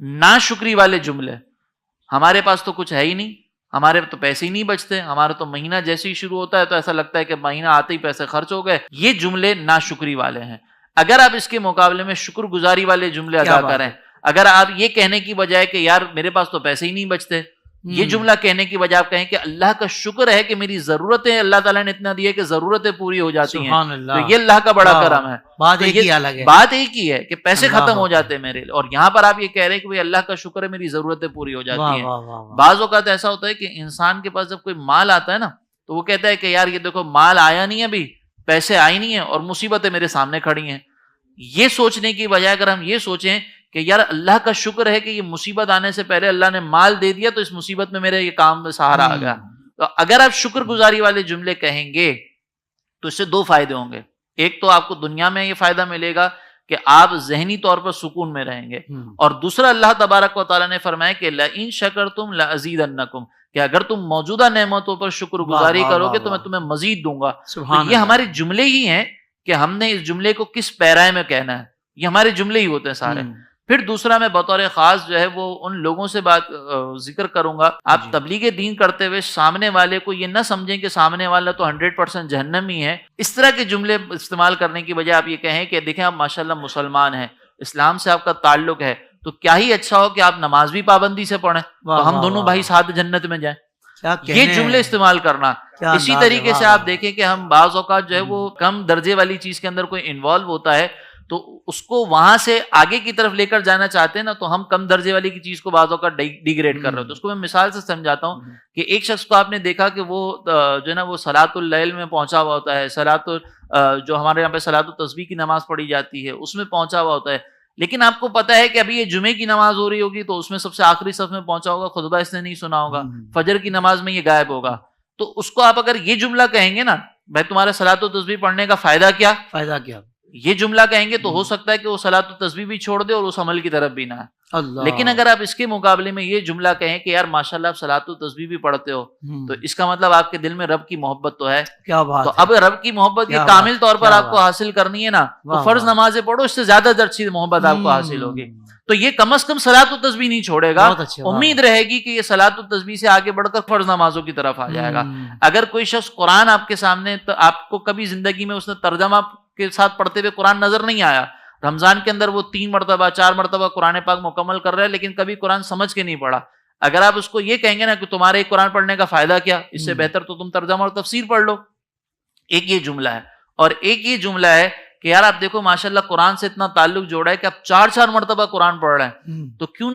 ناشکری والے جملے، ہمارے پاس تو کچھ ہے ہی نہیں، ہمارے تو پیسے ہی نہیں بچتے، ہمارا تو مہینہ جیسے ہی شروع ہوتا ہے تو ایسا لگتا ہے کہ مہینہ آتے ہی پیسے خرچ ہو گئے. یہ جملے ناشکری والے ہیں. اگر آپ اس کے مقابلے میں شکر گزاری والے جملے ادا کریں، اگر آپ یہ کہنے کی بجائے کہ یار میرے پاس تو پیسے ہی نہیں بچتے، یہ جملہ کہنے کی بجائے آپ کہیں کہ اللہ کا شکر ہے کہ میری ضرورتیں اللہ تعالیٰ نے اتنا دی ہے کہ ضرورتیں پوری ہو جاتی ہیں، تو یہ اللہ کا بڑا کرم ہے. بات ایک ہی ہے کہ پیسے ختم ہو جاتے ہیں میرے، اور یہاں پر آپ یہ کہہ رہے ہیں کہ اللہ کا شکر ہے میری ضرورتیں پوری ہو جاتی ہیں. بعض اوقات ایسا ہوتا ہے کہ انسان کے پاس جب کوئی مال آتا ہے نا تو وہ کہتا ہے کہ یار یہ دیکھو مال آیا نہیں ہے، ابھی پیسے آئے نہیں ہیں اور مصیبتیں میرے سامنے کھڑی ہیں. یہ سوچنے کی بجائے اگر ہم یہ سوچیں کہ یار اللہ کا شکر ہے کہ یہ مصیبت آنے سے پہلے اللہ نے مال دے دیا تو اس مصیبت میں میرے یہ کام میں سہارا آ گیا. تو اگر آپ شکر گزاری والے جملے کہیں گے تو اس سے دو فائدے ہوں گے. ایک تو آپ کو دنیا میں یہ فائدہ ملے گا کہ آپ ذہنی طور پر سکون میں رہیں گے، اور دوسرا اللہ تبارک و تعالیٰ نے فرمایا کہ لئن شکرتم لازیدنکم، کہ اگر تم موجودہ نعمتوں پر شکر گزاری کرو گے تو میں تمہیں مزید دوں گا. یہ ہمارے جملے ہی ہیں کہ ہم نے اس جملے کو کس پیرائے میں کہنا ہے، یہ ہمارے جملے ہی ہوتے ہیں سارے. پھر دوسرا میں بطور خاص جو ہے وہ ان لوگوں سے بات ذکر کروں گا، آپ تبلیغ دین کرتے ہوئے سامنے والے کو یہ نہ سمجھیں کہ سامنے والا تو 100% جہنمی ہے. اس طرح کے جملے استعمال کرنے کی بجائے آپ یہ کہیں کہ دیکھیں آپ ماشاءاللہ مسلمان ہیں، اسلام سے آپ کا تعلق ہے، تو کیا ہی اچھا ہو کہ آپ نماز بھی پابندی سے پڑھیں تو ہم دونوں بھائی ساتھ جنت میں جائیں. یہ جملے استعمال کرنا. اسی طریقے سے آپ دیکھیں کہ ہم بعض اوقات جو ہے وہ کم درجے والی چیز کے اندر کوئی انوالو ہوتا ہے تو اس کو وہاں سے آگے کی طرف لے کر جانا چاہتے ہیں نا، تو ہم کم درجے والی کی چیز کو بعض اوقات ڈیگریڈ کر رہے ہوتے ہیں. اس کو میں مثال سے سمجھاتا ہوں کہ ایک شخص کو آپ نے دیکھا کہ وہ جو ہے نا وہ صلاۃ اللیل میں پہنچا ہوا ہوتا ہے، جو ہمارے یہاں پہ صلاۃ التسبیح کی نماز پڑھی جاتی ہے اس میں پہنچا ہوا ہوتا ہے، لیکن آپ کو پتا ہے کہ ابھی یہ جمعے کی نماز ہو رہی ہوگی تو اس میں سب سے آخری صف میں پہنچا ہوگا، خطبہ اس نے نہیں سنا ہوگا، فجر کی نماز میں یہ غائب ہوگا. تو اس کو آپ اگر یہ جملہ کہیں گے نا بھائی تمہارا صلاۃ التسبیح پڑھنے کا فائدہ کیا، یہ جملہ کہیں گے تو ہو سکتا ہے کہ وہ صلاۃ التسبیح بھی چھوڑ دے اور اس عمل کی طرف بھی نہ ہے. لیکن اگر آپ اس کے مقابلے میں یہ جملہ کہیں کہ یار ماشاءاللہ آپ صلاۃ التسبیح بھی پڑھتے ہو، تو اس کا مطلب آپ کے دل میں رب کی محبت تو ہے. تو اب رب کی محبت یہ کامل طور پر آپ کو حاصل کرنی ہے نا تو فرض نمازیں پڑھو، اس سے زیادہ اچھی محبت آپ کو حاصل ہوگی. تو یہ کم از کم صلاۃ التسبیح نہیں چھوڑے گا، امید رہے گی کہ یہ صلاۃ التسبیح سے آگے بڑھ کر فرض نمازوں کی طرف آ جائے گا. اگر کوئی شخص قرآن آپ کے سامنے، تو آپ کو کبھی زندگی میں اس نے ترجمہ کے ساتھ پڑھتے ہوئے قرآن نظر نہیں آیا، رمضان کے اندر وہ 3 مرتبہ 4 مرتبہ قرآن پاک مکمل کر رہے ہیں لیکن کبھی قرآن سمجھ کے نہیں پڑھا، اگر آپ اس کو یہ کہیں گے نا کہ تمہارے قرآن پڑھنے کا فائدہ کیا، اس سے بہتر تو تم ترجمہ اور تفسیر پڑھ لو. ایک یہ جملہ ہے، اور ایک یہ جملہ ہے کہ یار آپ دیکھو ماشاءاللہ قرآن سے اتنا تعلق جوڑا ہے کہ آپ 4 مرتبہ قرآن پڑھ رہے ہیں، تو کیوں